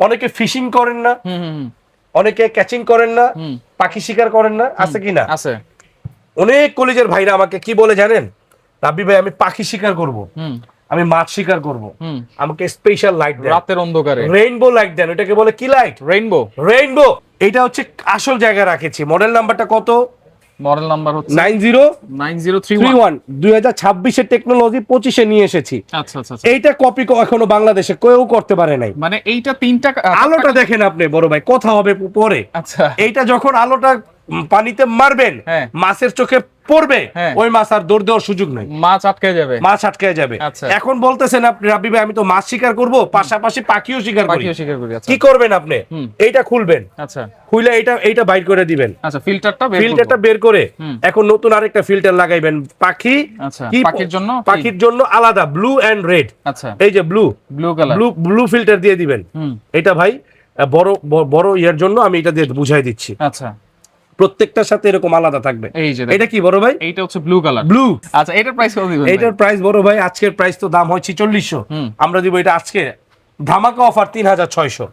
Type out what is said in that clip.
অনেকে ফিশিং করেন না, অনেকে ক্যাচিং করেন না, পাখি শিকার করেন না, আছে কি না? আছে। অনেক কলেজের ভাইরা আমাকে কি বলে জানেন, রাব্বি ভাই আমি পাখি শিকার করব, আমি মাছ শিকার করব, আমাকে স্পেশাল লাইট দেন, রাতের অন্ধকারে রেইনবো লাইট দেন। এটাকে বলে কি লাইট? রেইনবো। রেইনবো। এটা হচ্ছে আসল জায়গায় রাখেছি। মডেল নাম্বারটা কত? মডেল নাম্বার হচ্ছে 9031। 2026 এর টেকনোলজি 25 এ নিয়ে এসেছি। আচ্ছা আচ্ছা। এইটা কপি এখনো বাংলাদেশে কেউ করতে পারে নাই। মানে এইটা 3টা আলোটা দেখেন আপনি বড় ভাই, কথা হবে পরে। আচ্ছা। এইটা যখন আলোটা পানিতে মারবেন, মাছের চোখে পড়বে, ওই মাছ আর দৌড় দেওয়ার সুযোগ নাই, মাছ আটকে যাবে, মাছ আটকে যাবে। এখন বলতেছেন আপনি রাব্বি ভাই আমি তো মাছ শিকার করব, পাশাপাশি পাখিও শিকার করি। কি করবেন আপনি? এইটা খুলবেন। আচ্ছা, খুলে এইটা বাইর করে দিবেন। আচ্ছা, ফিল্টারটা বের করে এখন নতুন আরেকটা ফিল্টার লাগাইবেন। পাখি, কি পাখির জন্য আলাদা ব্লু এন্ড রেড। আচ্ছা, এই যে ব্লু কালার, ব্লু ফিল্টার দিয়ে দিবেন। এটা ভাই বড় বড় ইয়ার জন্য আমি এটা দিয়ে বুঝাই দিচ্ছি। আচ্ছা, প্রত্যেকটার সাথে এরকম আলাদা থাকবে। এটা কি বড় ভাই? এইটা হচ্ছে ব্লু কালার। ব্লু। আচ্ছা, এটার প্রাইস কত দিবেন? এটার প্রাইস বড় ভাই আজকের প্রাইস তো দাম হয় 4600, আমরা দিব এটা আজকে ধামাকা অফার 3600।